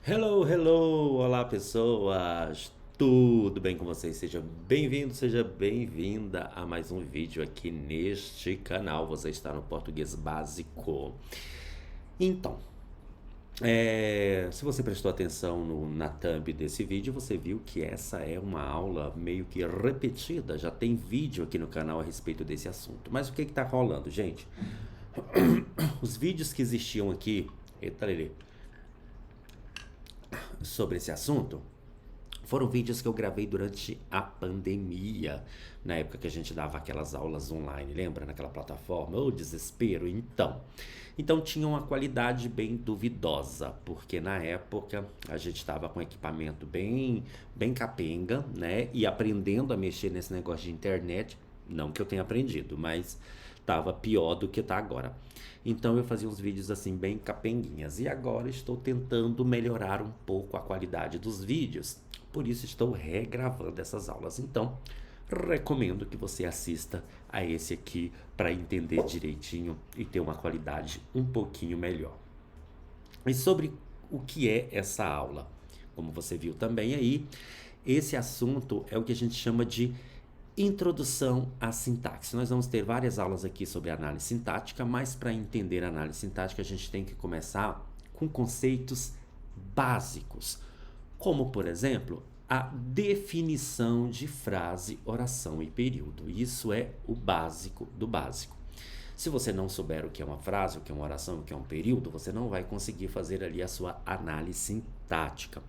Hello, hello! Olá, pessoas! Tudo bem com vocês? Seja bem-vindo, seja bem-vinda a mais um vídeo aqui neste canal. Você está no Português Básico. Então, se você prestou atenção na thumb desse vídeo, você viu que essa é uma aula meio que repetida. Já tem vídeo aqui no canal a respeito desse assunto. Mas o que está rolando, gente? Os vídeos que existiam aqui, eita, Lelê, sobre esse assunto, foram vídeos que eu gravei durante a pandemia, na época que a gente dava aquelas aulas online, lembra? Naquela plataforma, ô desespero. Então tinha uma qualidade bem duvidosa, porque na época a gente estava com equipamento bem capenga, né? E aprendendo a mexer nesse negócio de internet, não que eu tenha aprendido, mas estava pior do que está agora. Então eu fazia uns vídeos assim bem capenguinhas, e agora estou tentando melhorar um pouco a qualidade dos vídeos. Por isso estou regravando essas aulas. Então, recomendo que você assista a esse aqui para entender direitinho e ter uma qualidade um pouquinho melhor. E sobre o que é essa aula? Como você viu também aí, esse assunto é o que a gente chama de introdução à sintaxe. Nós vamos ter várias aulas aqui sobre análise sintática, mas para entender a análise sintática a gente tem que começar com conceitos básicos, como, por exemplo, a definição de frase, oração e período. Isso é o básico do básico. Se você não souber o que é uma frase, o que é uma oração, o que é um período, você não vai conseguir fazer ali a sua análise sintática.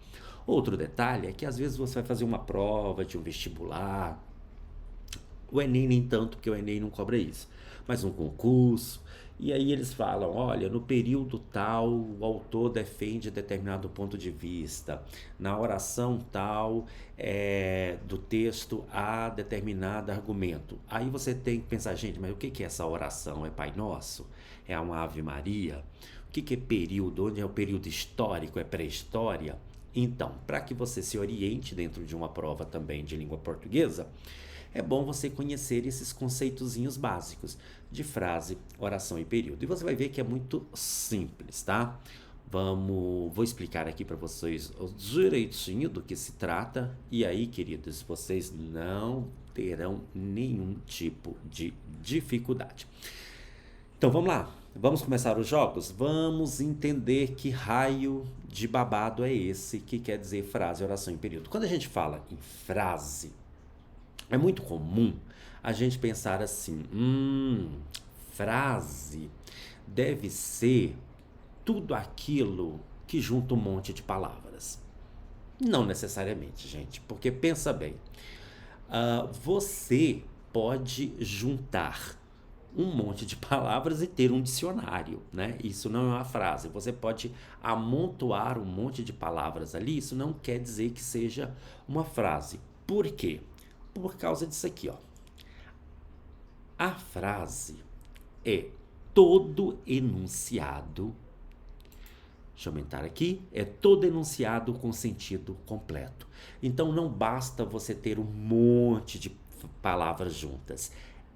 Outro detalhe é que às vezes você vai fazer uma prova de um vestibular, o Enem nem tanto, porque o Enem não cobra isso, mas um concurso, e aí eles falam, olha, no período tal, o autor defende determinado ponto de vista, na oração tal, do texto há determinado argumento. Aí você tem que pensar, gente, mas o que é essa oração? É Pai Nosso? É uma Ave Maria? O que é período? Onde é o período histórico? É pré-história? Então, para que você se oriente dentro de uma prova também de língua portuguesa, é bom você conhecer esses conceitozinhos básicos de frase, oração e período. E você vai ver que é muito simples, tá? Vou explicar aqui para vocês direitinho do que se trata. E aí, queridos, vocês não terão nenhum tipo de dificuldade. Então vamos lá, vamos começar os jogos? Vamos entender que raio de babado é esse que quer dizer frase, oração e período. Quando a gente fala em frase, é muito comum a gente pensar assim, frase deve ser tudo aquilo que junta um monte de palavras. Não necessariamente, gente, porque pensa bem, você pode juntar um monte de palavras e ter um dicionário, né? Isso não é uma frase. Você pode amontoar um monte de palavras ali, isso não quer dizer que seja uma frase. Por quê? Por causa disso aqui, ó. A frase é todo enunciado. Deixa eu aumentar aqui. É todo enunciado com sentido completo. Então não basta você ter um monte de palavras juntas.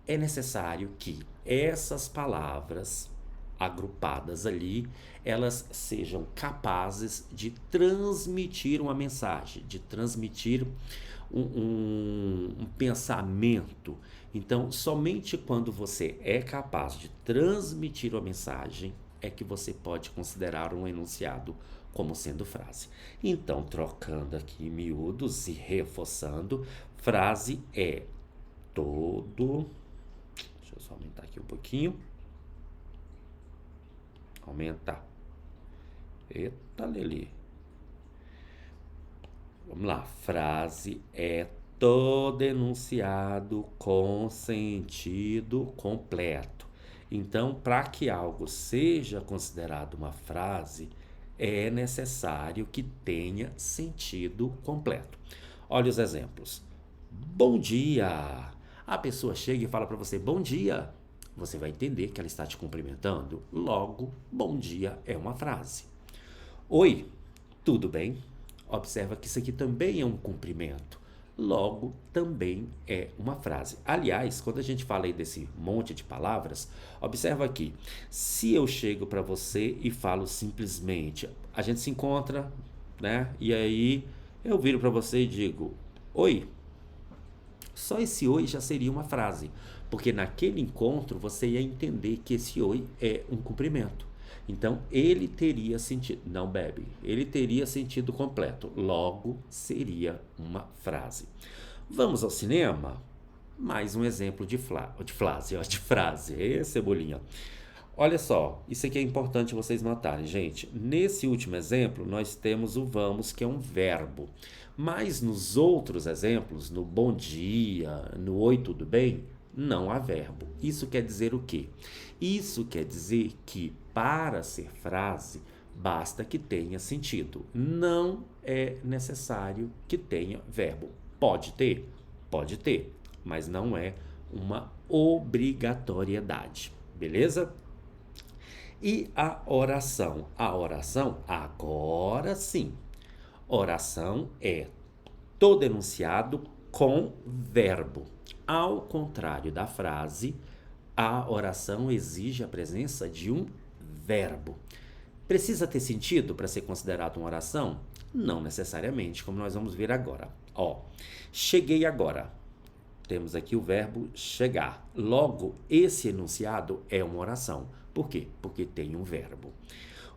É necessário que essas palavras agrupadas ali, elas sejam capazes de transmitir uma mensagem, de transmitir um pensamento. Então, somente quando você é capaz de transmitir uma mensagem é que você pode considerar um enunciado como sendo frase. Então, trocando aqui em miúdos e reforçando, frase é todo. Deixa eu só aumentar aqui um pouquinho. Aumentar. Eita, Lili. Vamos lá. Frase é todo enunciado com sentido completo. Então, para que algo seja considerado uma frase, é necessário que tenha sentido completo. Olha os exemplos. Bom dia. A pessoa chega e fala para você bom dia. Você vai entender que ela está te cumprimentando. Logo, bom dia é uma frase. Oi, tudo bem? Observa que isso aqui também é um cumprimento. Logo, também é uma frase. Aliás, quando a gente fala aí desse monte de palavras, observa aqui. Se eu chego para você e falo simplesmente, a gente se encontra, né? E aí eu viro para você e digo, oi. Só esse oi já seria uma frase, porque naquele encontro você ia entender que esse oi é um cumprimento. Então ele teria sentido, não bebe, ele teria sentido completo, logo seria uma frase. Vamos ao cinema? Mais um exemplo de frase. Cebolinha. Olha só, isso aqui é importante vocês notarem, gente. Nesse último exemplo, nós temos o vamos, que é um verbo. Mas nos outros exemplos, no bom dia, no oi, tudo bem, não há verbo. Isso quer dizer o quê? Isso quer dizer que para ser frase, basta que tenha sentido. Não é necessário que tenha verbo. Pode ter, mas não é uma obrigatoriedade. Beleza? E a oração? A oração, agora sim. Oração é todo enunciado com verbo. Ao contrário da frase, a oração exige a presença de um verbo. Precisa ter sentido para ser considerado uma oração? Não necessariamente, como nós vamos ver agora. Ó, cheguei agora. Temos aqui o verbo chegar. Logo, esse enunciado é uma oração. Por quê? Porque tem um verbo.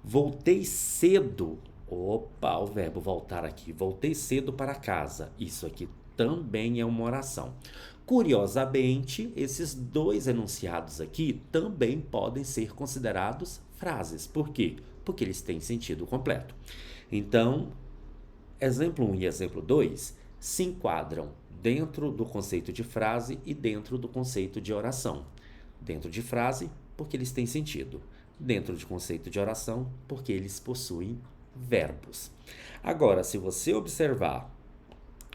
Voltei cedo. Opa, o verbo voltar aqui. Voltei cedo para casa. Isso aqui também é uma oração. Curiosamente, esses dois enunciados aqui também podem ser considerados frases. Por quê? Porque eles têm sentido completo. Então, exemplo 1 e exemplo 2 se enquadram dentro do conceito de frase e dentro do conceito de oração. Dentro de frase, porque eles têm sentido. Dentro de conceito de oração, porque eles possuem verbos. Agora, se você observar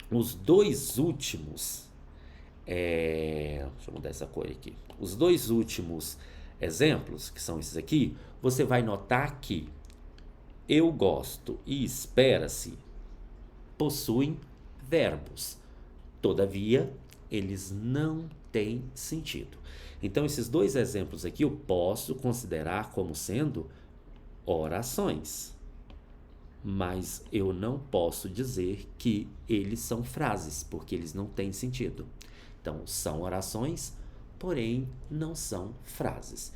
os dois últimos, deixa eu mudar essa cor aqui. Os dois últimos exemplos, que são esses aqui, você vai notar que eu gosto e espera-se possuem verbos. Todavia, eles não têm sentido. Então, esses dois exemplos aqui eu posso considerar como sendo orações, mas eu não posso dizer que eles são frases, porque eles não têm sentido. Então, são orações, porém não são frases.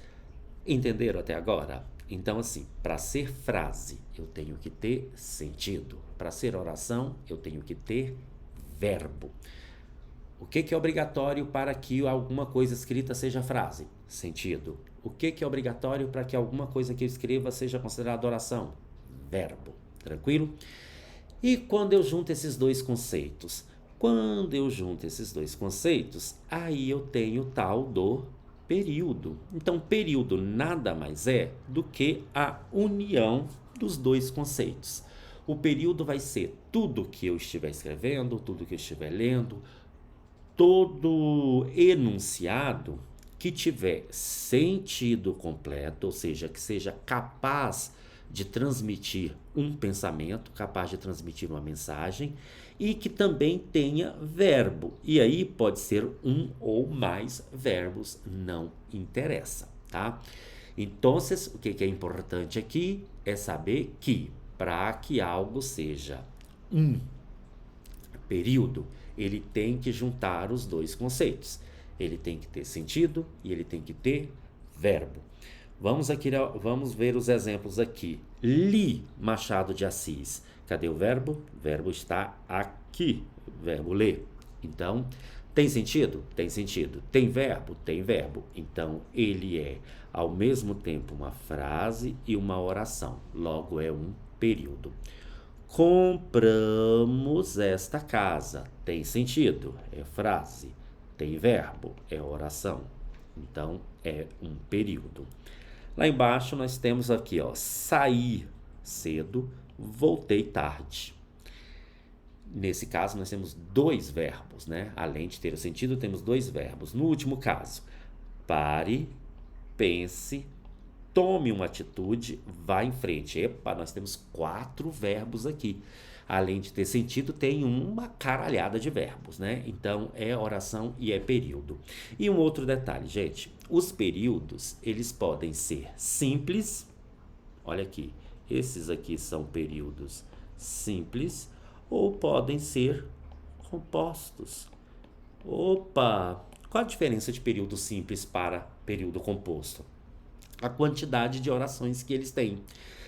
Entenderam até agora? Então, assim, para ser frase, eu tenho que ter sentido. Para ser oração, eu tenho que ter verbo. O que é obrigatório para que alguma coisa escrita seja frase? Sentido. O que é obrigatório para que alguma coisa que eu escreva seja considerada oração? Verbo. Tranquilo? E quando eu junto esses dois conceitos? Quando eu junto esses dois conceitos, aí eu tenho o tal do período. Então, período nada mais é do que a união dos dois conceitos. O período vai ser tudo que eu estiver escrevendo, tudo que eu estiver lendo, todo enunciado que tiver sentido completo, ou seja, que seja capaz de transmitir um pensamento, capaz de transmitir uma mensagem e que também tenha verbo. E aí pode ser um ou mais verbos, não interessa, tá? Então, o que é importante aqui é saber que para que algo seja um período, ele tem que juntar os dois conceitos. Ele tem que ter sentido e ele tem que ter verbo. Vamos ver os exemplos aqui. Li Machado de Assis. Cadê o verbo? O verbo está aqui. Verbo ler. Então, tem sentido? Tem sentido. Tem verbo? Tem verbo. Então, ele é, ao mesmo tempo, uma frase e uma oração. Logo, é um período. Compramos esta casa. Tem sentido? É frase. Tem verbo? É oração. Então, é um período. Lá embaixo nós temos aqui, ó, saí cedo, voltei tarde. Nesse caso nós temos dois verbos, né? Além de ter o sentido, temos dois verbos. No último caso, pare, pense, tome uma atitude, vá em frente. Epa, nós temos 4 verbos aqui. Além de ter sentido, tem uma caralhada de verbos, né? Então, é oração e é período. E um outro detalhe, gente. Os períodos, eles podem ser simples. Olha aqui. Esses aqui são períodos simples ou podem ser compostos. Opa! Qual a diferença de período simples para período composto? A quantidade de orações que eles têm.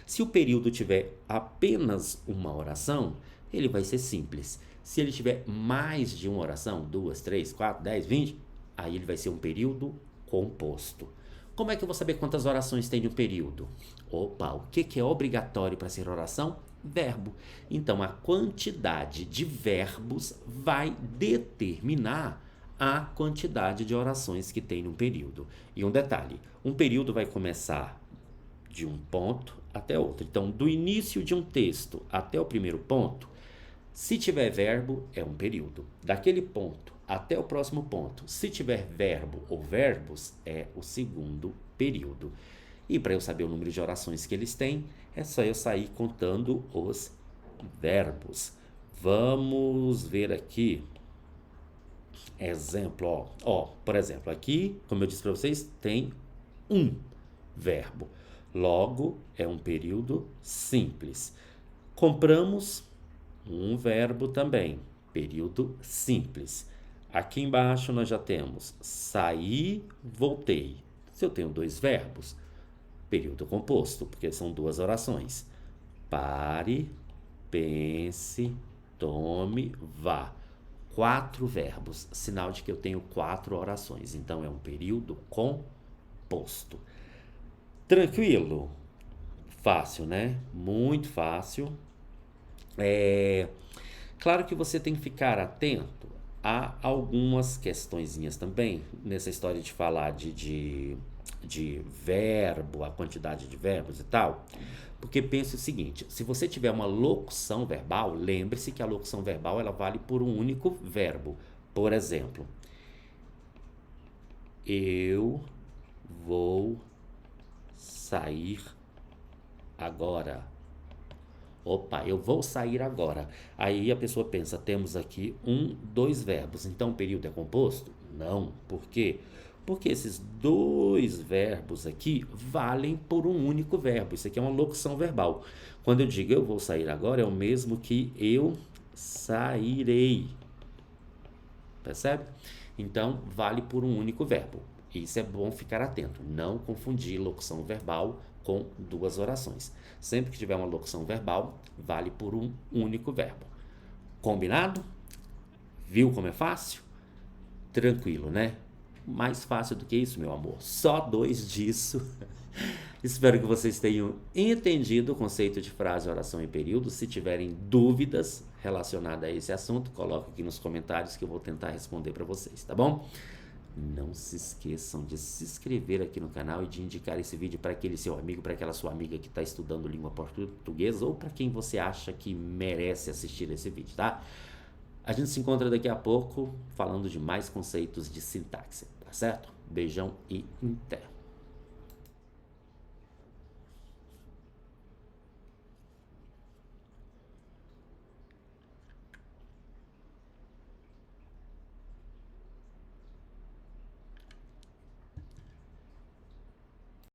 Se o período tiver apenas uma oração, ele vai ser simples. Se ele tiver mais de uma oração, 2, 3, 4, 10, 20, aí ele vai ser um período composto. Como é que eu vou saber quantas orações tem no período? Opa, o que é obrigatório para ser oração? Verbo. Então, a quantidade de verbos vai determinar a quantidade de orações que tem no período. E um detalhe, um período vai começar de um ponto até outro. Então, do início de um texto até o primeiro ponto, se tiver verbo, é um período. Daquele ponto até o próximo ponto, se tiver verbo ou verbos, é o segundo período. E para eu saber o número de orações que eles têm, é só eu sair contando os verbos. Vamos ver aqui. Exemplo, por exemplo, aqui, como eu disse para vocês, tem um verbo. Logo, é um período simples. Compramos, um verbo também, período simples. Aqui embaixo nós já temos saí, voltei. Se eu tenho dois verbos, período composto, porque são duas orações. Pare, pense, tome, vá. 4 verbos, sinal de que eu tenho 4 orações. Então, é um período composto. Tranquilo? Fácil, né? Muito fácil. Claro que você tem que ficar atento a algumas questõezinhas também, nessa história de falar de verbo, a quantidade de verbos e tal. Porque pense o seguinte, se você tiver uma locução verbal, lembre-se que a locução verbal ela vale por um único verbo. Por exemplo, eu vou sair agora. Opa, eu vou sair agora. Aí a pessoa pensa, temos aqui 2 verbos. Então o período é composto? Não. Por quê? Porque esses 2 verbos aqui valem por um único verbo. Isso aqui é uma locução verbal. Quando eu digo eu vou sair agora, é o mesmo que eu sairei. Percebe? Então, vale por um único verbo. Isso é bom ficar atento. Não confundir locução verbal com 2 orações. Sempre que tiver uma locução verbal, vale por um único verbo. Combinado? Viu como é fácil? Tranquilo, né? Mais fácil do que isso, meu amor. Só 2 disso. Espero que vocês tenham entendido o conceito de frase, oração e período. Se tiverem dúvidas relacionadas a esse assunto, coloque aqui nos comentários que eu vou tentar responder para vocês, tá bom? Não se esqueçam de se inscrever aqui no canal e de indicar esse vídeo para aquele seu amigo, para aquela sua amiga que está estudando língua portuguesa ou para quem você acha que merece assistir esse vídeo, tá? A gente se encontra daqui a pouco falando de mais conceitos de sintaxe, tá certo? Beijão e até!